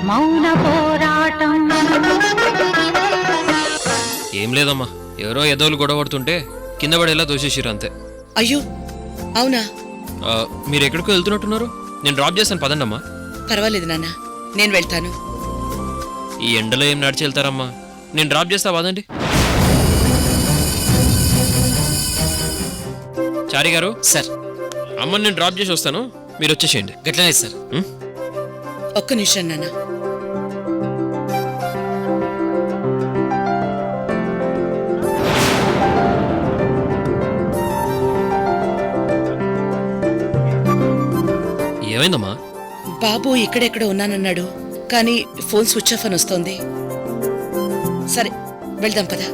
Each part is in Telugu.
మౌన పోరాటం. ఏం లేదమ్మా, ఎవరో ఎదోలు గొడవడుతుంటే కింద పడేలా దోషేసిరు అంతే. అయ్యో అవునా? మీరు ఎక్కడికో వెళ్తున్నట్టున్నారు, నేను డ్రాప్ చేస్తాను పదండమ్మా. పర్వాలేదు నాన్న, నేను వెళ్తాను. ఈ ఎండలో ఏం నడిచి వెళ్తారమ్మా, నేను డ్రాప్ చేస్తా పదండి. చారి గారు సార్, అమ్మని నేను డ్రాప్ చేసి వస్తాను, మీరు వచ్చేసేయండి. గట్లనే సార్. ఒక్క నిమిషం నాన్న. ఏమైందమ్మా? బాబు ఇక్కడెక్కడ ఉన్నానన్నాడు, కానీ ఫోన్ స్విచ్ ఆఫ్ అని వస్తోంది. సరే వెళ్దాం పదా.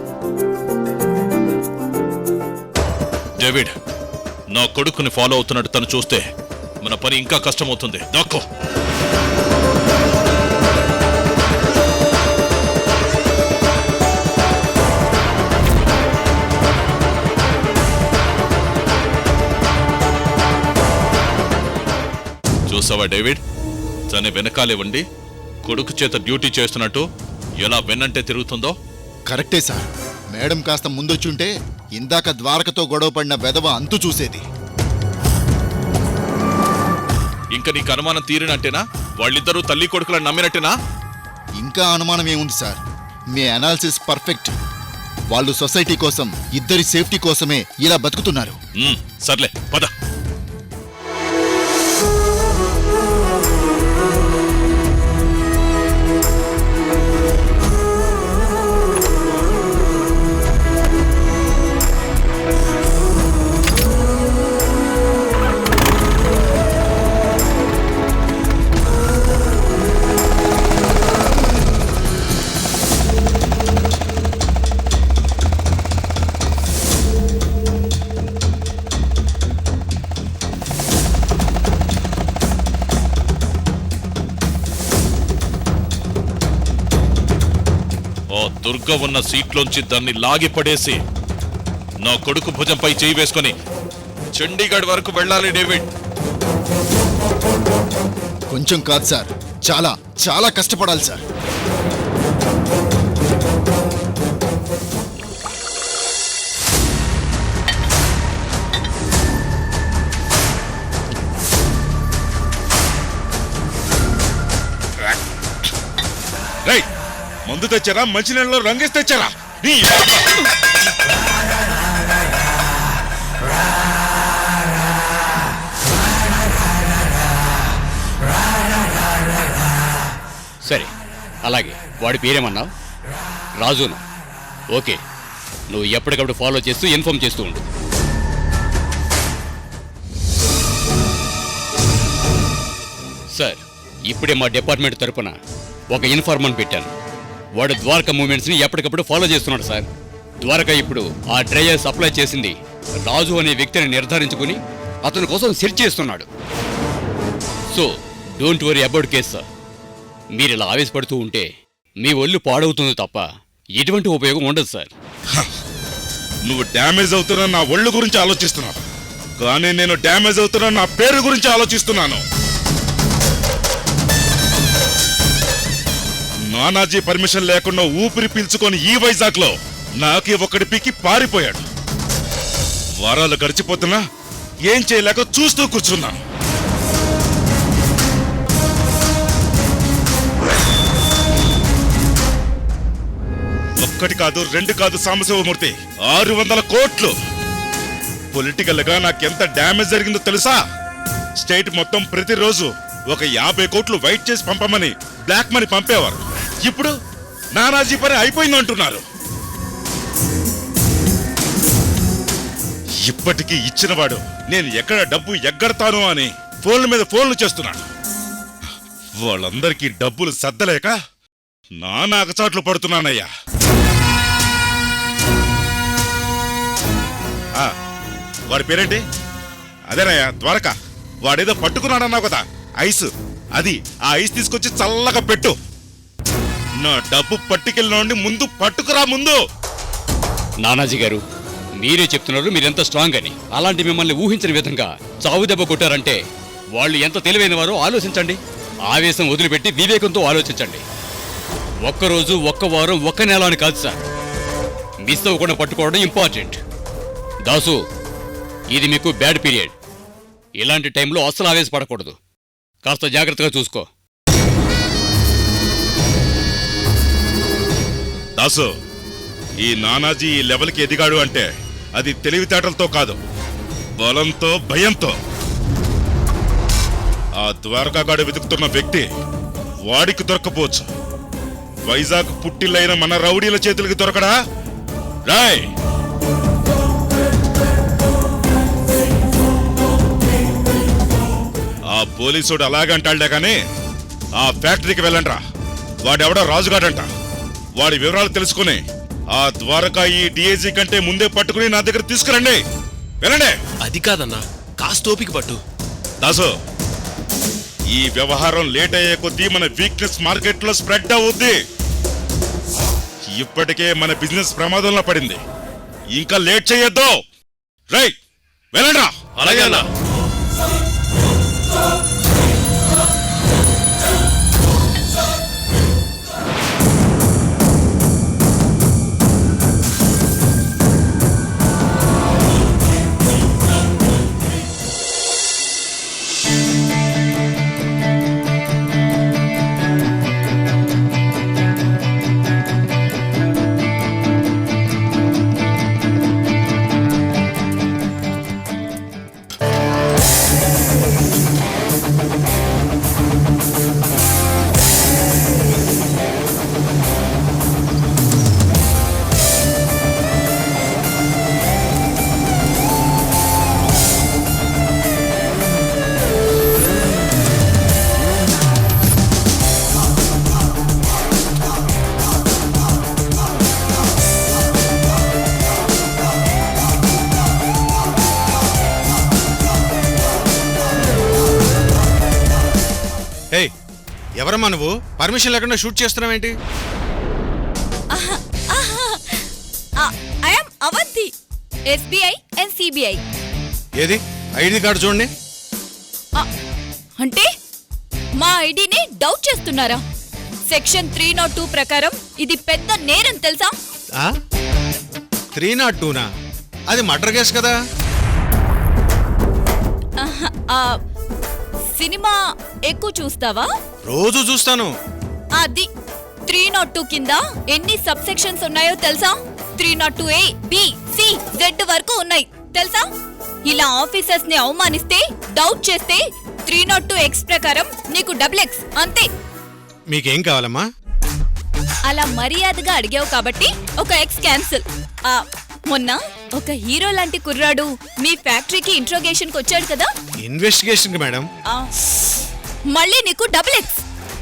డేవిడ్, నా కొడుకుని ఫాలో అవుతున్నట్టు తను చూస్తే మన పని ఇంకా కష్టమవుతుంది. దాక్కో. చూసావా డేవిడ్, తన వెనకాలేవండి కొడుకు చేత డ్యూటీ చేస్తున్నట్టు ఎలా వెన్నంటే తిరుగుతుందో. కరెక్టే సార్, మేడం కాస్త ముందొచ్చుంటే ఇందాక ద్వారకతో గొడవ పడిన వెధవ అంతు చూసేది. ఇంకా నీకు అనుమానం తీరినట్టేనా? వాళ్ళిద్దరూ తల్లి కొడుకులను నమ్మినట్టేనా? ఇంకా అనుమానం ఏముంది సార్, మీ అనాలిసిస్ పర్ఫెక్ట్. వాళ్ళు సొసైటీ కోసం, ఇద్దరి సేఫ్టీ కోసమే ఇలా బతుకుతున్నారు. సర్లే పద. దుర్గ ఉన్న సీట్లోంచి దాన్ని లాగి పడేసి నా కొడుకు భుజంపై చేయి వేసుకొని చండీగఢ్ వరకు వెళ్ళాలి డేవిడ్. కొంచెం కాదు సార్, చాలా చాలా కష్టపడాలి సార్. రైట్, మందు తెచ్చారా? మంచినీళ్ళలో రంగేసి తెచ్చారా? సరే, అలాగే. వాడి పేరేమన్నావు? రాజును. ఓకే, నువ్వు ఎప్పటికప్పుడు ఫాలో చేస్తూ ఇన్ఫార్మ్ చేస్తూ ఉండు. సార్, ఇప్పుడే మా డిపార్ట్మెంట్ తరపున ఒక ఇన్ఫార్మర్ పెట్టాను. వాడు ద్వారకా మూమెంట్స్ని ఎప్పటికప్పుడు ఫాలో చేస్తున్నాడు సార్. ద్వారకా ఇప్పుడు ఆ డ్రైయర్ సప్లై చేసింది రాజు అనే వ్యక్తిని నిర్ధారించుకుని అతని కోసం సెర్చ్ చేస్తున్నాడు. So don't worry about case sir. మీరు ఇలా ఆవేశపడుతూ ఉంటే మీ ఒళ్ళు పాడవుతుంది తప్ప ఎటువంటి ఉపయోగం ఉండదు సార్. నువ్వు డ్యామేజ్ అవుతున్నా నా ఒళ్ళు గురించి ఆలోచిస్తున్నావు, కానీ నేను డ్యామేజ్ అవుతున్నా నా పేరు గురించి ఆలోచిస్తున్నాను. నానాజీ పర్మిషన్ లేకుండా ఊపిరి పీల్చుకొని ఈ వైజాగ్ లో నాకి ఒకటి పీకి పారిపోయాడు. వారాలు గడిచిపోతున్నా ఏం చేయలేక చూస్తూ కూర్చున్నాను. ఒక్కటి కాదు, రెండు కాదు సాంబశివమూర్తి, 600 కోట్లు. పొలిటికల్ గా నాకెంత డ్యామేజ్ జరిగిందో తెలుసా? స్టేట్ మొత్తం ప్రతిరోజు ఒక 50 కోట్లు వైట్ చేసి పంపమని బ్లాక్ మనీ పంపేవారు. ఇప్పుడు నానాజీ పని అయిపోయింది అంటున్నారు. ఇప్పటికీ ఇచ్చినవాడు నేను ఎక్కడ డబ్బు ఎగ్గడతాను అని ఫోన్ల మీద ఫోన్లు చేస్తున్నాడు. వాళ్ళందరికీ డబ్బులు సద్దలేక నానా అగచాట్లు పడుతున్నానయ్యా. వాడి పేరేంటి? అదేనయ్యా, ద్వారక. వాడేదో పట్టుకున్నాడన్నావు కదా, ఐస్. అది ఆ ఐస్ తీసుకొచ్చి చల్లగా పెట్టు. నా డబ్బు పట్టుకెళ్ళినోండి ముందు పట్టుకురా ముందు. నానాజీ గారు, మీరే చెప్తున్నారు మీరెంత స్ట్రాంగ్ అని. అలాంటి మిమ్మల్ని ఊహించిన విధంగా చావు దెబ్బ కొట్టారంటే వాళ్ళు ఎంత తెలివైన వారో ఆలోచించండి. ఆవేశం వదిలిపెట్టి వివేకంతో ఆలోచించండి. ఒక్కరోజు, ఒక్క వారం, ఒక్క నెల అని కాదు సార్, మిస్ అవ్వకుండా పట్టుకోవడం ఇంపార్టెంట్. దాసు, ఇది మీకు బ్యాడ్ పీరియడ్. ఇలాంటి టైంలో అస్సలు ఆవేశపడకూడదు. కాస్త జాగ్రత్తగా చూసుకో. దాసు, ఈ నానాజీ ఈ లెవెల్కి ఎదిగాడు అంటే అది తెలివితేటలతో కాదు, బలంతో, భయంతో. ఆ ద్వారకాగాడు వెతుకుతున్న వ్యక్తి వాడికి దొరకపోవచ్చు. వైజాగ్ పుట్టిల్లైన మన రౌడీల చేతులకి దొరకడా? రాయ్, ఆ పోలీసుడు అలాగంటాళ్లే కానీ ఆ ఫ్యాక్టరీకి వెళ్ళండ్రా. వాడెవడో రాజుగాడంట. వాడి వివరాలు తెలుసుకుని ఆ ద్వారకా ఈ డిఐజీ కంటే ముందే పట్టుకుని నా దగ్గర తీసుకురండి. వెళ్ళండి. అది కాదన్నా, కాస్త ఓపిక పట్టు. దాసు, ఈ వ్యవహారం లేట్ అయ్యే కొద్దీ మన వీక్నెస్ మార్కెట్లో స్ప్రెడ్ అవుద్ది. ఇప్పటికే మన బిజినెస్ ప్రమాదంలో పడింది, ఇంకా లేట్ చేయొద్దు. రైట్, వెళ్ళండ్రా. అలాగే అన్నా. ఏయ్, ఎవరమ్మా నువ్వు? పర్మిషన్ లేకుండా షూట్ చేస్తున్నావేంటి? I'm Avanthi, SBI and CBI. ఏది ఐడి కార్డు చూడండి. అంటే మా ఐడిని డౌట్ చేస్తున్నారా? సెక్షన్ 302 ప్రకారం ఇది పెద్ద నేరం తెలుసా? 302నా? అది మర్డర్ కేసు కదా. సినిమా ఎక్కువ చూస్తావా? రోజు చూస్తాను. అది 302 కింద ఎన్ని సబ్ సెక్షన్స్ ఉన్నాయో తెలుసా? 302A, B, C, Z వరకు ఉన్నాయి తెలుసా? ఇలా ఆఫీసర్స్ ని అవమానిస్తే, డౌట్ చేస్తే 302X ప్రకారం నీకు XX అంతే. మీకేం కావాలమ్మా? అలా మర్యాదగా అడిగావు కాబట్టి ఒక X క్యాన్సిల్. మొన్న ఒక హీరో లాంటి కుర్రాడు మీ ఫ్యాక్టరీకి ఇంట్రోగేషన్ కి వచ్చాడు కదా. ఇన్వెస్టిగేషన్ కి మేడం. మళ్ళీ నీకు XX.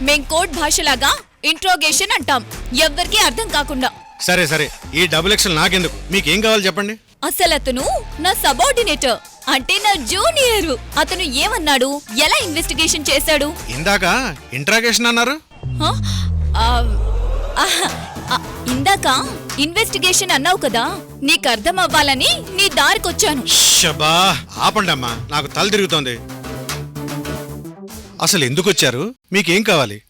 మేం కోడ్ భాషలాగా ఇంట్రోగేషన్ అంటాం, ఎవ్వరికీ అర్థం కాకుండా. సరే సరే, ఈ XX నాకెందుకు? మీకేం కావాలి చెప్పండి. అసలు అతను నా సబార్డినేటర్, అంటే నా జూనియర్. అతను ఏమన్నాడు, ఎలా ఇన్వెస్టిగేషన్ చేశాడు? ఇందాక ఇంట్రాగేషన్ అన్నారు. ఇందాక ఇన్వెస్టిగేషన్ అన్నావు కదా, నీకు అర్థం అవ్వాలని నీ దారికొచ్చాను. షబా, ఆపండమ్మా, నాకు తల తిరుగుతోంది. అసలు ఎందుకు వచ్చారు? మీకేం కావాలి?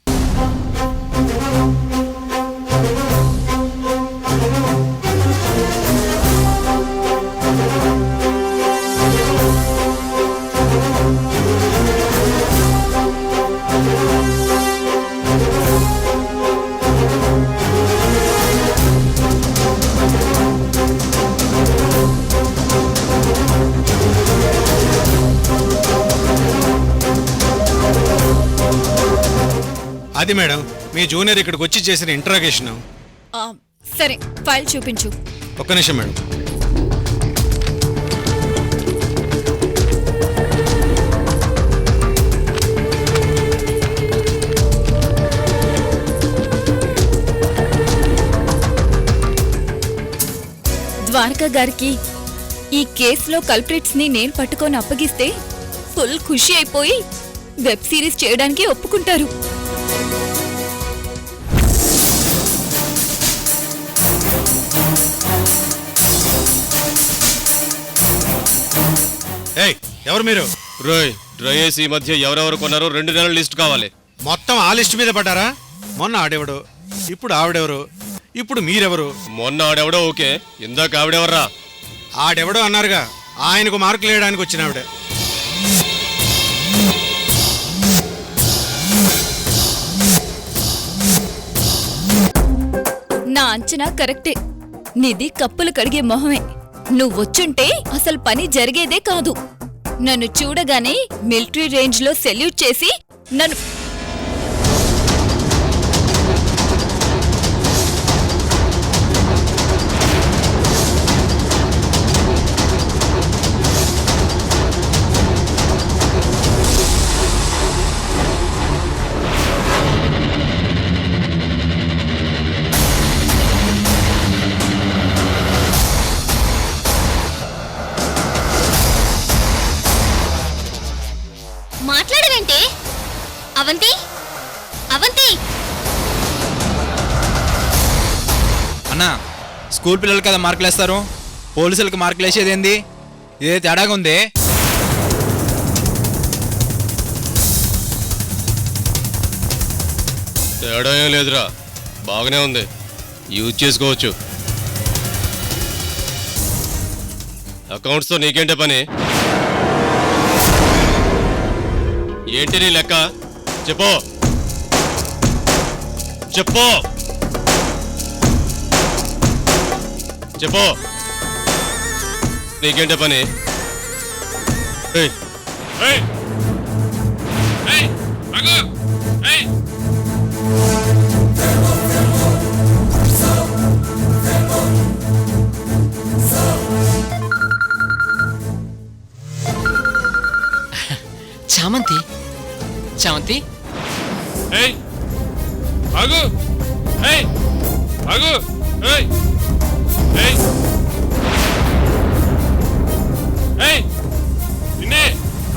అది మేడం, మీ జూనియర్ ఇక్కడికి వచ్చి చేసిన ఇంట్రాగేషన్. సరే, ఫైల్ చూపించు. ఒక్క నిమిషం మేడం. ద్వారకా గారికి ఈ కేసులో కల్ప్రిట్స్ ని నేను పట్టుకొని అప్పగిస్తే ఫుల్ ఖుషి అయిపోయి వెబ్ సిరీస్ చేయడానికి ఒప్పుకుంటారు. ఏయ్, ఎవరు మీరు? రోయ్, డ్రై ఏసీ మధ్య ఎవరెవరు కొన్నారో 2 నెలల లిస్ట్ కావాలి. మొత్తం ఆ లిస్ట్ మీద పడ్డారా? మొన్న ఆడెవడు, ఇప్పుడు ఆవిడెవరు, ఇప్పుడు మీరెవరు? మొన్న ఆడెవడో ఓకే, ఇందాక ఆవిడెవర్రా? ఆడెవడో అన్నారుగా, ఆయనకు మార్కులు వేయడానికి వచ్చిన ఆవిడ. నా అంచనా కరెక్టే. నీది కప్పులు కడిగే మొహమే. నువ్వొచ్చుంటే అసలు పని జరిగేదే కాదు. నన్ను చూడగానే మిలిటరీ రేంజ్ లో సెల్యూట్ చేసి నన్ను మాట్లాడవేంటి? అవంతి, అవంతి! అన్నా, స్కూల్ పిల్లలు కదా మార్కులు వేస్తారు, పోలీసులకు మార్కులు వేసేది ఏంది? ఇదే తేడాగా ఉంది. తేడా ఏం లేదురా, బాగానే ఉంది, యూజ్ చేసుకోవచ్చు. అకౌంట్స్తో నీకేంటే పని? ఏంటి నీ లెక్క? చెప్పు చెప్పు చెప్పు, నీకేంటే పని? ఏయ్, ఏయ్, ఏయ్, ఆగు, ఏయ్. చామంతి, చామంతి, ఏయ్, ఆగు, ఏయ్, ఆగు, ఏయ్, ఏయ్, ఏయ్, నిన్నే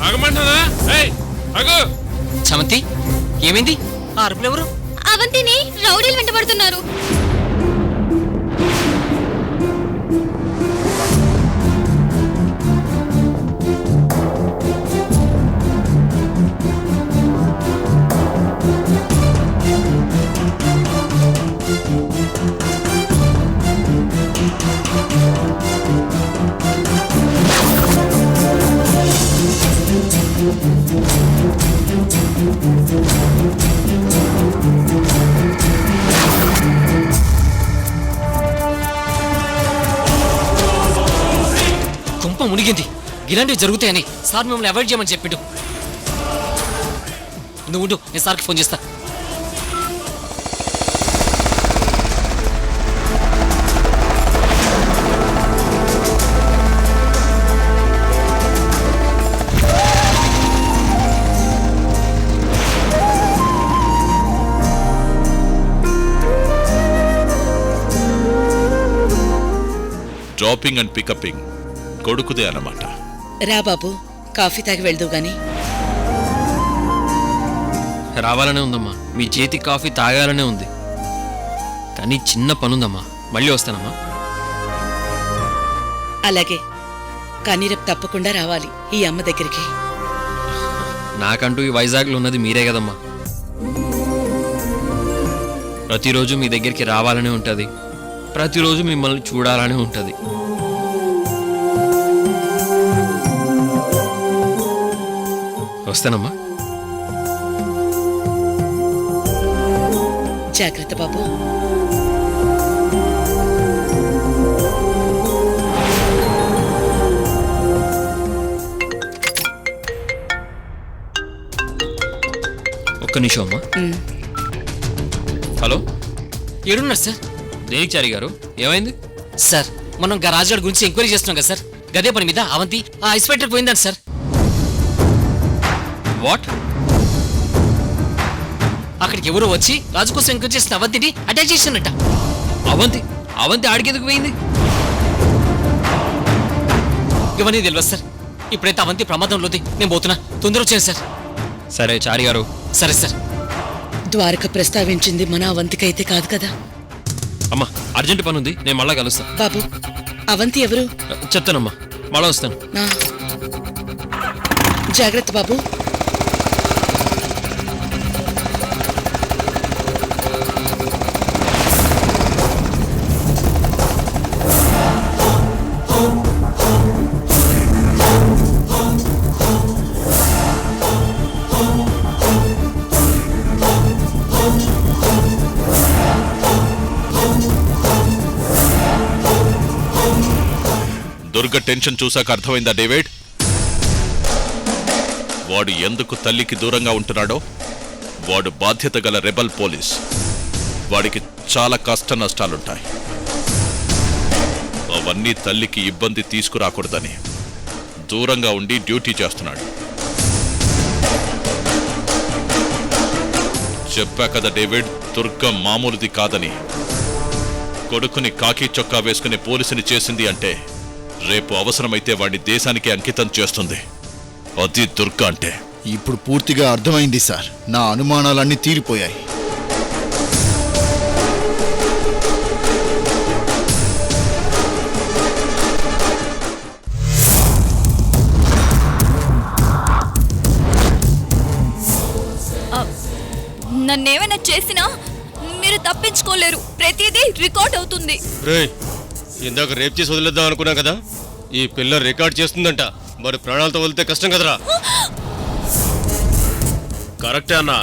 ఆగమంటున్నా, ఏయ్, ఆగు. చామంతి, ఏమైంది? ఆ అరుపులు ఎవరు? అవంతిని రౌడీలు వెంటబడుతున్నారు. కుంప మునిగింది. ఇలాంటివి జరుగుతాయని సార్ మిమ్మల్ని అవాయిడ్ చేయమని చెప్పిండు. నువ్వు ఉండు, నేను సార్కి ఫోన్ చేస్తా. డ్రాపింగ్ అండ్ పికపింగ్ కొడుకుదే అన్నమాట. రా బాబు, కాఫీ తాగి వెళ్దు గాని. రావాలనే ఉందమ్మా, మీ చేతి కాఫీ తాగాలనే ఉంది, కానీ చిన్న పనుందమ్మా, మళ్ళీ వస్తానమ్మా. అలాగే, కానీ రేపు తప్పకుండా రావాలి ఈ అమ్మ దగ్గరికి. నాకంటూ ఈ వైజాగ్లో ఉన్నది మీరే కదమ్మా. ప్రతిరోజు మీ దగ్గరికి రావాలనే ఉంటుంది, ప్రతిరోజు మిమ్మల్ని చూడాలనే ఉంటుంది. వస్తానమ్మా. జాగ్రత్త బాబు. ఒక్క నిమిషం అమ్మా. హలో, ఏడున్నారు సార్? దేనికి చారి గారు, ఏమైంది? సార్, మనం గరాజ్ గార్డ్ గురించి ఎంక్వైరీ చేస్తున్నాం కదా సార్, గదే పని మీద అవంతి ఆ ఇన్స్పెక్టర్ పోయిందంట సార్. వాట్? అక్కడికి ఎవరో వచ్చి రాజు కోసం ఎంక్వైరీ చేసిన అవంతిని అటాక్ చేసినట్ట. అవంతి అవంతి ఆడికెందుకు పోయింది? ఇవన్నీ తెలియదు సార్. ఇప్పుడైతే అవంతి ప్రమాదంలో ఉంది, నేను పోతున్నా, తొందర వచ్చాను సార్. సరే చారి గారు. సరే సార్. ద్వారక ప్రస్తావించింది మన అవంతికైతే కాదు కదా? అమ్మా, అర్జెంట్ పని ఉంది, నేను మళ్ళా కలుస్తా. బాబు, అవంతి ఎవరు? చెప్తానమ్మా, మళ్ళా వస్తాను. జాగ్రత్త బాబు. దుర్గ టెన్షన్ చూశాక అర్థమైందా డేవిడ్? వాడు ఎందుకు తల్లికి దూరంగా ఉంటున్నాడో? వాడు బాధ్యత గల రెబల్ పోలీస్. వాడికి చాలా కష్ట నష్టాలుంటాయి. అవన్నీ తల్లికి ఇబ్బంది తీసుకురాకూడదని దూరంగా ఉండి డ్యూటీ చేస్తున్నాడు. చెప్పా కదా డేవిడ్, దుర్గ మామూలుది కాదని. కొడుకుని కాకి చొక్కా వేసుకుని పోలీసుని చేసింది అంటే రేపు అవసరమైతే వాడిని దేశానికి అంకితం చేస్తుంది. అది దుర్గ అంటే. ఇప్పుడు పూర్తిగా అర్థమైంది సార్. నా అనుమానాలన్నీ తీరిపోయాయి. నన్నేమైనా చేసినా మీరు తప్పించుకోలేరు. ప్రతిదీ రికార్డ్ అవుతుంది. రే, ఇందాక రేప్ చేసి వదిలేద్దాం అనుకున్నా కదా, ఈ పిల్ల రికార్డ్ చేస్తుందంట. మరి ప్రాణాలతో వదిలితే కష్టం కదరా. కరెక్టే అన్నా.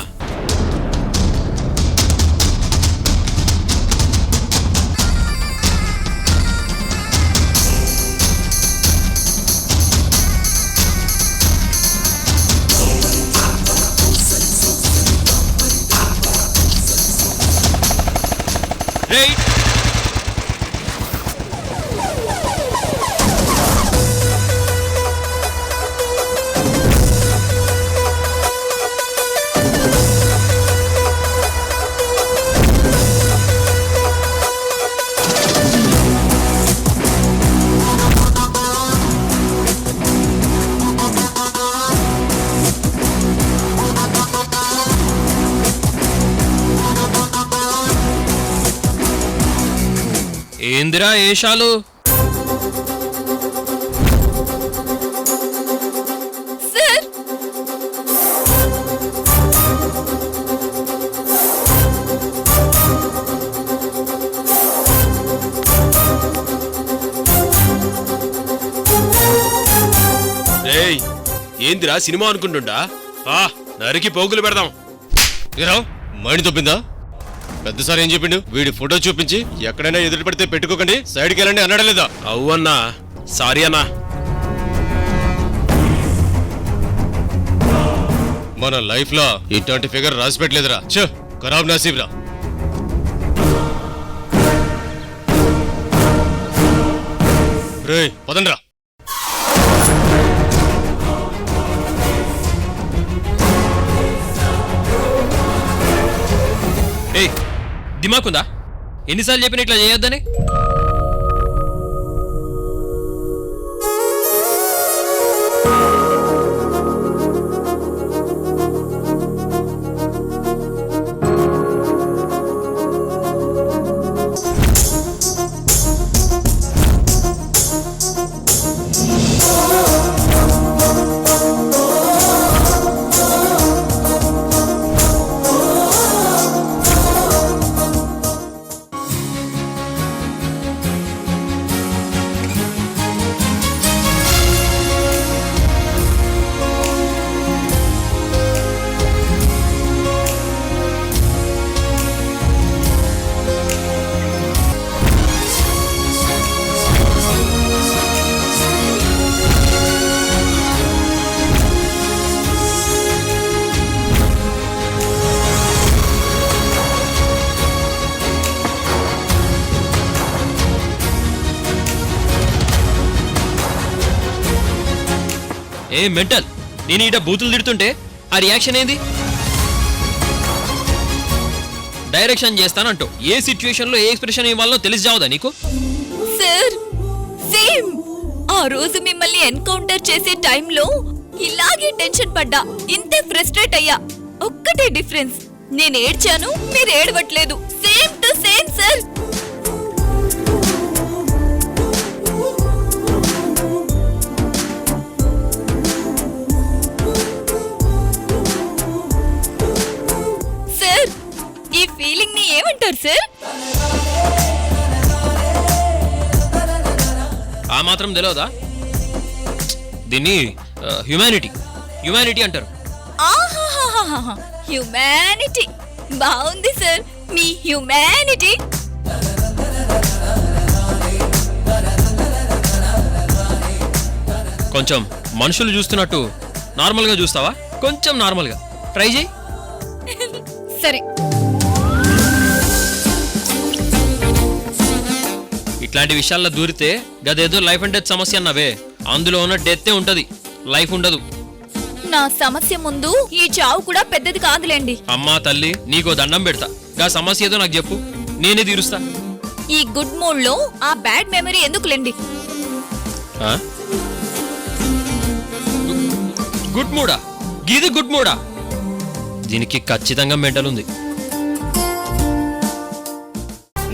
ఏందిరా ఏషాలు? సార్, రేయ్, ఏందిరా సినిమా అనుకుంటుండా? నరికి పోగులు పెడదాం. ఏరా, మైండ్ తప్పిందా? పెద్దసారి ఏం చెప్పిండు? వీడి ఫోటో చూపించి ఎక్కడైనా ఎదురు పడితే పెట్టుకోకండి, సైడ్కి వెళ్ళండి అన్నాడా లేదా? అవ్వన్నా, సారీ అన్నా. మన లైఫ్ లో ఇట్లాంటి ఫిగర్ రాసి పెట్టలేదురా. చ ఖరాబ్ నసీబ్ రా. రే పదండ్రా. ఏయ్, దిమాకుందా? ఎన్నిసార్లు చెప్పిన ఇట్లా చేయొద్దని? ఏ మెంటల్, నేను ఈడ బూతులు తిడుతుంటే ఆ రియాక్షన్ ఏంది? డైరెక్షన్ చేస్తానంటూ ఏ సిచ్యువేషన్ లో ఏ ఎక్స్ప్రెషన్ ఇవ్వాలో తెలిసి జావదా నీకు? Sir, same. ఆ రోజు మిమ్మల్ని ఎన్కౌంటర్ చేసే టైంలో ఇలాగే టెన్షన్ పడ్డా, ఇంతే ఫ్రస్ట్రేట్ అయ్యా. ఒక్కటే డిఫరెన్స్, నేను ఏడ్చాను, మీరు ఏడవట్లేదు. Same to same sir. Sir, ఈ ఫీలింగ్ ని ఏమంటారు సార్? ఆ మాత్రం తెలియదా? దీన్ని హ్యుమానిటీ అంటారు. హ్యుమానిటీ బాగుంది సార్, మీ హ్యుమానిటీ. కొంచెం మనుషులు చూస్తున్నట్టు నార్మల్గా చూస్తావా? కొంచెం నార్మల్గా ట్రై చేయి. సరే. ఇట్లాంటి విషయాల్లో దూరితే గదేదో లైఫ్ అండ్ డెత్ సమస్య అన్నవే, అందులో ఉన్న డెత్తే ఉంటది, లైఫ్ ఉండదు. నా సమస్య ముందు ఈ చావు కూడా పెద్దది కాదులేండి. అమ్మా తల్లి, నీకో దండం పెడతా, గా సమస్య ఏదో నాకు చెప్పు, నేనే తీరుస్తా. ఈ గుడ్ మూడ్ లో ఆ బ్యాడ్ మెమరీ ఎందుకులేండి. ఆ? గుడ్ మూడా? గీది గుడ్ మూడా? దీనికి ఖచ్చితంగా మెంటల్ ఉంది.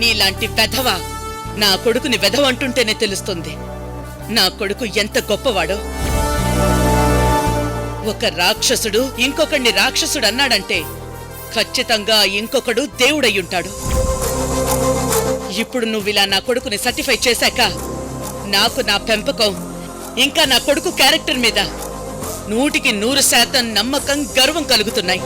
నీలాంటి వెధవ నా కొడుకుని వెధవ అంటుంటేనే తెలుస్తుంది నా కొడుకు ఎంత గొప్పవాడో. ఒక రాక్షసుడు ఇంకొకడిని రాక్షసుడు అన్నాడంటే ఖచ్చితంగా ఇంకొకడు దేవుడయ్యుంటాడు. ఇప్పుడు నువ్విలా నా కొడుకుని సర్టిఫై చేశాక నాకు నా పెంపకం ఇంకా నా కొడుకు క్యారెక్టర్ మీద 100% నమ్మకం, గర్వం కలుగుతున్నాయి.